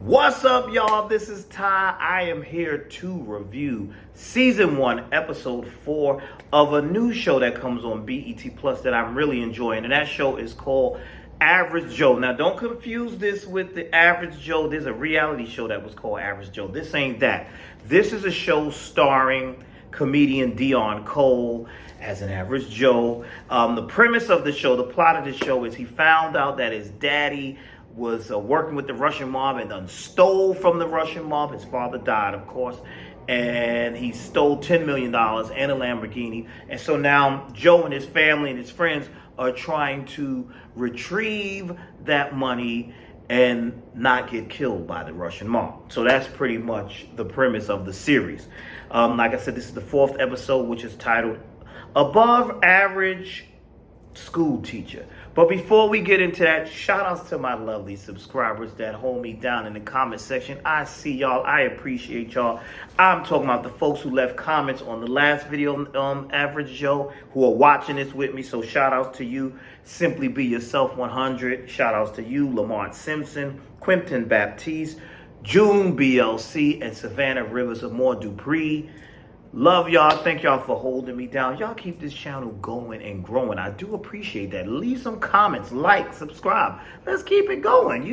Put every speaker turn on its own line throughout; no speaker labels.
What's up, y'all? This is Ty. I am here to review season 1, episode 4 of a new show that comes on BET Plus that I'm really enjoying, and that show is called Average Joe. Now, don't confuse this with the Average Joe. There's a reality show that was called Average Joe. This ain't that. This is a show starring comedian Deon Cole as an average Joe. The premise of the show, the plot of the show is he found out that his daddy was working with the Russian mob and then stole from the Russian mob. His father died, of course, and he stole $10 million and a Lamborghini. And so now Joe and his family and his friends are trying to retrieve that money and not get killed by the Russian mob. So that's pretty much the premise of the series. Like I said, this is the 4th episode, which is titled Above Average School Teacher. But before we get into that, shout outs to my lovely subscribers that hold me down in the comment section. I see y'all. I appreciate y'all. I'm talking about the folks who left comments on the last video, Average Joe, who are watching this with me. So shout outs to you. Simply Be Yourself 100. Shout outs to you, Lamont Simpson, Quentin Baptiste, June BLC, and Savannah Rivers Amore Dupree. Love y'all. Thank y'all for holding me down. Y'all keep this channel going and growing. I do appreciate that. Leave some comments, like, subscribe. Let's keep it going,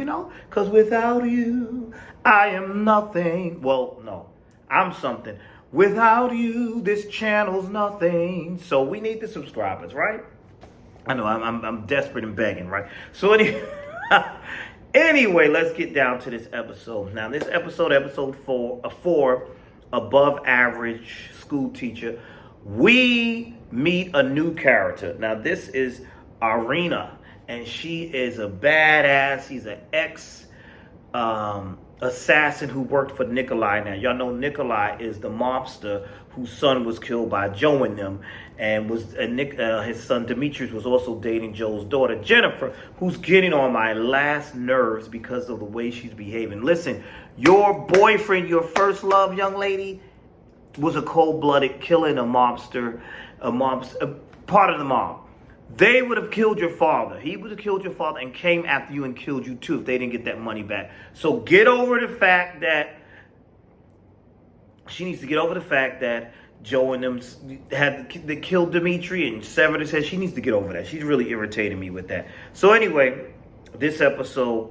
because without you, I am nothing. Well, no, I'm something. Without you, this channel's nothing. So we need the subscribers, right? I know I'm desperate and begging, right? So anyway, let's get down to this episode. Now, this episode 4, Above Average School Teacher, we meet a new character. Now, this is Irina, and she is a badass. She's an ex-assassin who worked for Nikolai. Now, y'all know Nikolai is the mobster whose son was killed by Joe and them, and his son Demetrius was also dating Joe's daughter Jennifer, who's getting on my last nerves because of the way she's behaving. Listen, your boyfriend, your first love, young lady, was a cold-blooded killer and a mobster, part of the mob. They would have killed your father. He would have killed your father and came after you and killed you too if they didn't get that money back. So get over the fact that she needs to get over the fact that Joe and them they killed Dimitri and severed his head. She needs to get over that. She's really irritating me with that. So anyway, this episode,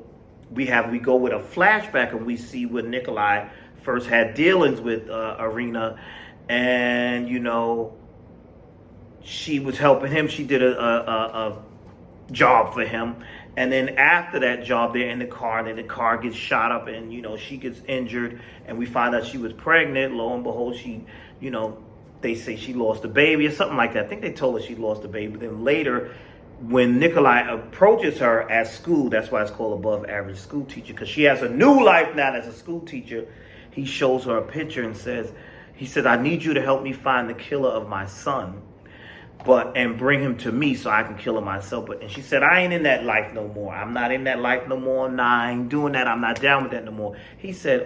we go with a flashback and we see when Nikolai first had dealings with Irina, and she was helping him. She did a job for him, and then after that job, they're in the car, and then the car gets shot up, and she gets injured, and we find out she was pregnant. Lo and behold, she, they say she lost a baby or something like that. I think they told her she lost a baby. Then later, when Nikolai approaches her at school, that's why it's called Above Average School Teacher, because she has a new life now as a school teacher. He shows her a picture and says, I need you to help me find the killer of my son, and bring him to me so I can kill him myself. And she said, I ain't in that life no more. I'm not in that life no more. Nah, I ain't doing that. I'm not down with that no more. He said,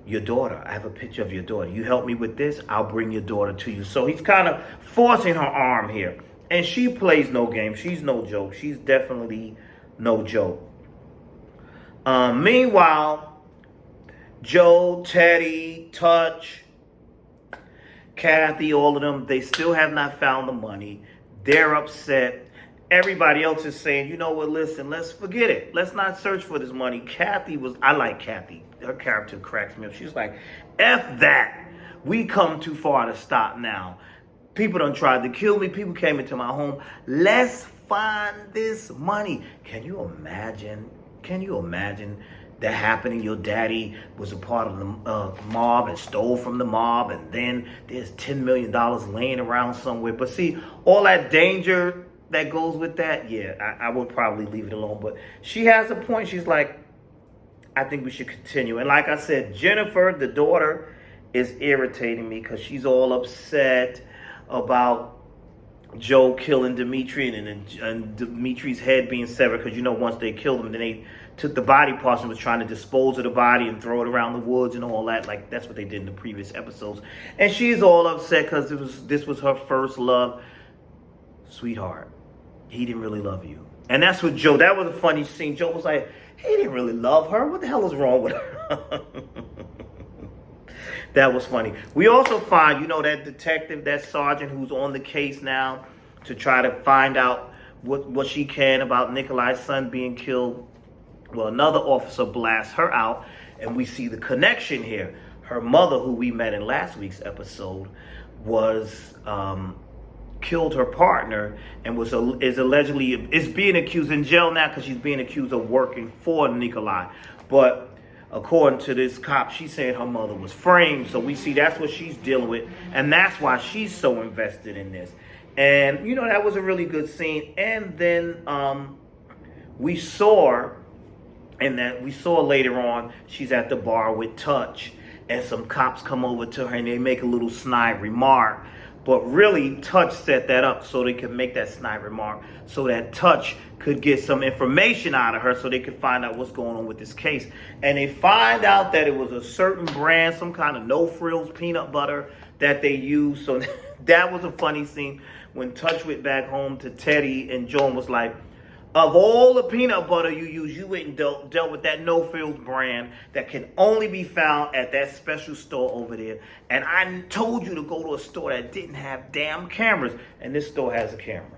your daughter, I have a picture of your daughter. You help me with this, I'll bring your daughter to you. So he's kind of forcing her arm here. And she plays no game. She's no joke. She's definitely no joke. Meanwhile, Joe, Teddy, Touch, Kathy, all of them, they still have not found the money. They're upset. Everybody else is saying, you know what, listen, let's forget it. Let's not search for this money. I like Kathy. Her character cracks me up. She's like, F that. We come too far to stop now. People done tried to kill me. People came into my home. Let's find this money. Can you imagine that happening? Your daddy was a part of the mob and stole from the mob, and then there's $10 million laying around somewhere. But see, all that danger that goes with that, yeah, I would probably leave it alone. But she has a point. She's like, I think we should continue. And like I said, Jennifer, the daughter, is irritating me because she's all upset about Joe killing Dimitri and Dimitri's head being severed, because once they killed him, then they took the body parts and was trying to dispose of the body and throw it around the woods and all that. Like, that's what they did in the previous episodes. And she's all upset because this was her first love. Sweetheart, he didn't really love you. And that's what Joe, that was a funny scene. Joe was like, he didn't really love her. What the hell is wrong with her? That was funny. We also find, that detective, that sergeant who's on the case now to try to find out what she can about Nikolai's son being killed. Well, another officer blasts her out, and we see the connection here. Her mother, who we met in last week's episode, was killed her partner and is being accused in jail now because she's being accused of working for Nikolai. But according to this cop, she's saying her mother was framed. So we see that's what she's dealing with, and that's why she's so invested in this. And that was a really good scene. And then we saw later on she's at the bar with Touch, and some cops come over to her and they make a little snide remark. But really, Touch set that up so they could make that snide remark so that Touch could get some information out of her so they could find out what's going on with this case. And they find out that it was a certain brand, some kind of no-frills peanut butter that they used. So that was a funny scene when Touch went back home to Teddy, and Joan was like, of all the peanut butter you use, you went and dealt with that no-frills brand that can only be found at that special store over there. And I told you to go to a store that didn't have damn cameras. And this store has a camera.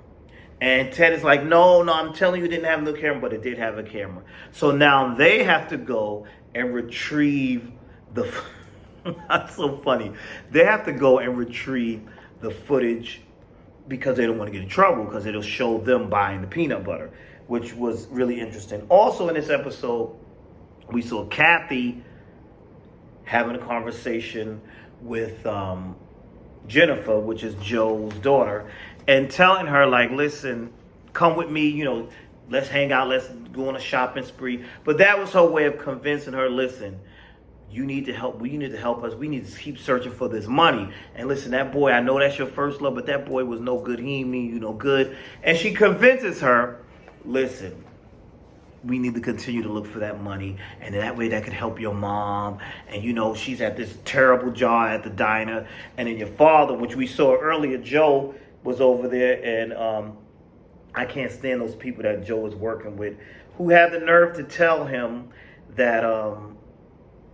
And Ted is like, no, I'm telling you it didn't have no camera, but it did have a camera. So now they have to go and retrieve the... That's so funny. They have to go and retrieve the footage because they don't want to get in trouble, because it'll show them buying the peanut butter, which was really interesting. Also in this episode, we saw Kathy having a conversation with Jennifer, which is Joe's daughter, and telling her, like, listen, come with me, let's hang out, let's go on a shopping spree. But that was her way of convincing her, listen, you need to help. You need to help us. We need to keep searching for this money. And listen, that boy, I know that's your first love, but that boy was no good. He ain't mean you no good. And she convinces her, listen, we need to continue to look for that money. And that way that could help your mom. And she's at this terrible job at the diner. And then your father, which we saw earlier, Joe was over there. And I can't stand those people that Joe is working with who had the nerve to tell him that...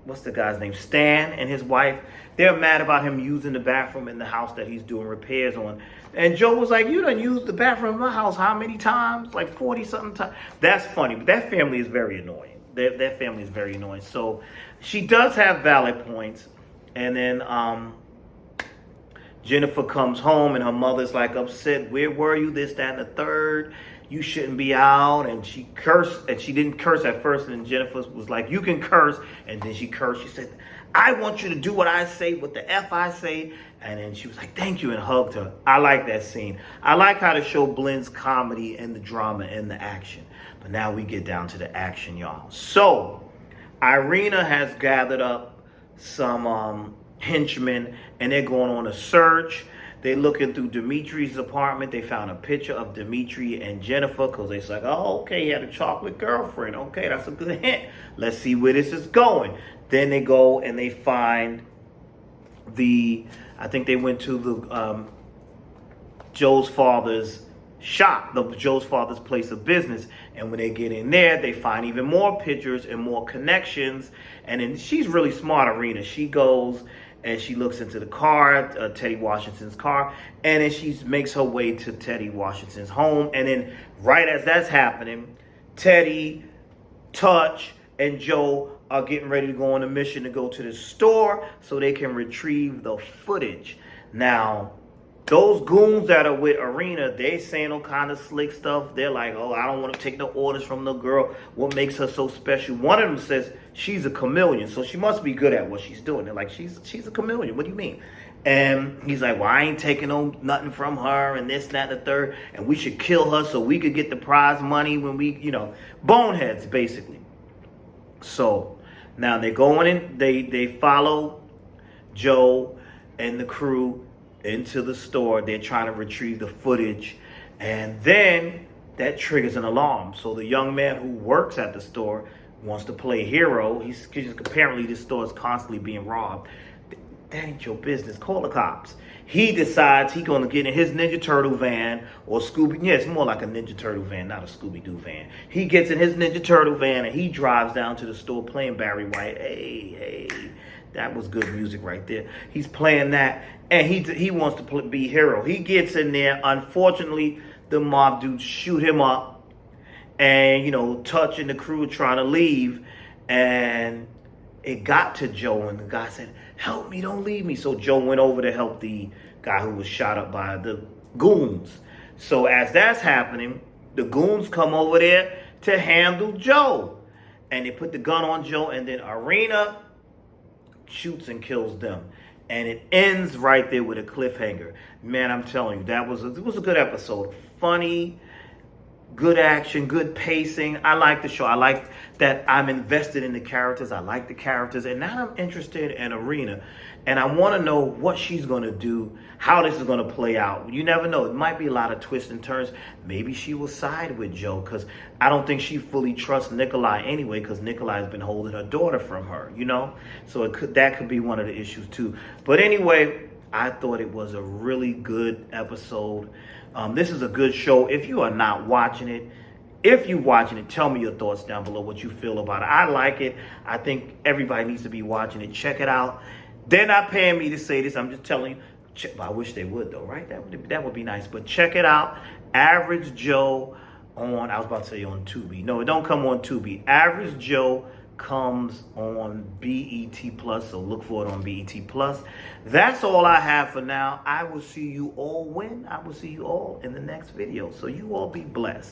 what's the guy's name? Stan and his wife, they're mad about him using the bathroom in the house that he's doing repairs on. And Joe was like, you done used the bathroom in my house how many times? Like 40-something times. That's funny, but that family is very annoying. That family is very annoying. So she does have valid points. And then Jennifer comes home and her mother's like upset. Where were you? This, that, and the third. You shouldn't be out. And she cursed, and she didn't curse at first. And Jennifer was like, you can curse. And then she cursed. She said, I want you to do what I say, what the F I say. And then she was like, thank you, and hugged her. I like that scene. I like how the show blends comedy and the drama and the action. But now we get down to the action, y'all. So Irina has gathered up some henchmen, and they're going on a search. They're looking through Dimitri's apartment. They found a picture of Dimitri and Jennifer because they're like, oh, okay, he had a chocolate girlfriend. Okay, that's a good hint. Let's see where this is going. Then they go and they find I think they went to the Joe's father's shop, Joe's father's place of business. And when they get in there, they find even more pictures and more connections. And then she's really smart, Irina. She goes and she looks into the car, Teddy Washington's car, and then she makes her way to Teddy Washington's home. And then right as that's happening, Teddy, Touch, and Joe are getting ready to go on a mission to go to the store so they can retrieve the footage. Now, those goons that are with Irina, they saying all kind of slick stuff. They're like, oh, I don't want to take no orders from the girl. What makes her so special? One of them says she's a chameleon, so she must be good at what she's doing. They're like, she's a chameleon. What do you mean? And he's like, well, I ain't taking nothing from her and this, that, and the third. And we should kill her so we could get the prize money when we, boneheads, basically. So now they're going in. They follow Joe and the crew into the store. They're trying to retrieve the footage, and then that triggers an alarm. So the young man who works at the store wants to play hero. He's apparently this store is constantly being robbed. that ain't your business. Call the cops. He decides he's going to get in his Ninja Turtle van or Scooby. Yeah, it's more like a Ninja Turtle van, not a Scooby-Doo van. He gets in his Ninja Turtle van and he drives down to the store playing Barry White. Hey, that was good music right there. He's playing that and he wants to be hero. He gets in there. Unfortunately, the mob dudes shoot him up and, you know, Touch and the crew are trying to leave. And it got to Joe, and the guy said, "Help me, don't leave me." So Joe went over to help the guy who was shot up by the goons. So as that's happening, the goons come over there to handle Joe. And they put the gun on Joe, and then Arena shoots and kills them. And it ends right there with a cliffhanger. Man, I'm telling you, it was a good episode. Funny, good action, good pacing. I like the show. I like that I'm invested in the characters. I like the characters. And now I'm interested in Arena. And I want to know what she's going to do, how this is going to play out. You never know. It might be a lot of twists and turns. Maybe she will side with Joe because I don't think she fully trusts Nikolai anyway because Nikolai has been holding her daughter from her, you know? So that could be one of the issues too. But anyway, I thought it was a really good episode. This is a good show. If you are not watching it, if you're watching it, tell me your thoughts down below, what you feel about it. I like it. I think everybody needs to be watching it. Check it out. They're not paying me to say this. I'm just telling you. I wish they would, though, right? That would be nice. But check it out. Average Joe on, I was about to say on Tubi. No, it don't come on Tubi. Average Joe comes on BET Plus, so look for it on BET Plus. That's all I have for now. I will see you all in the next video. So you all be blessed.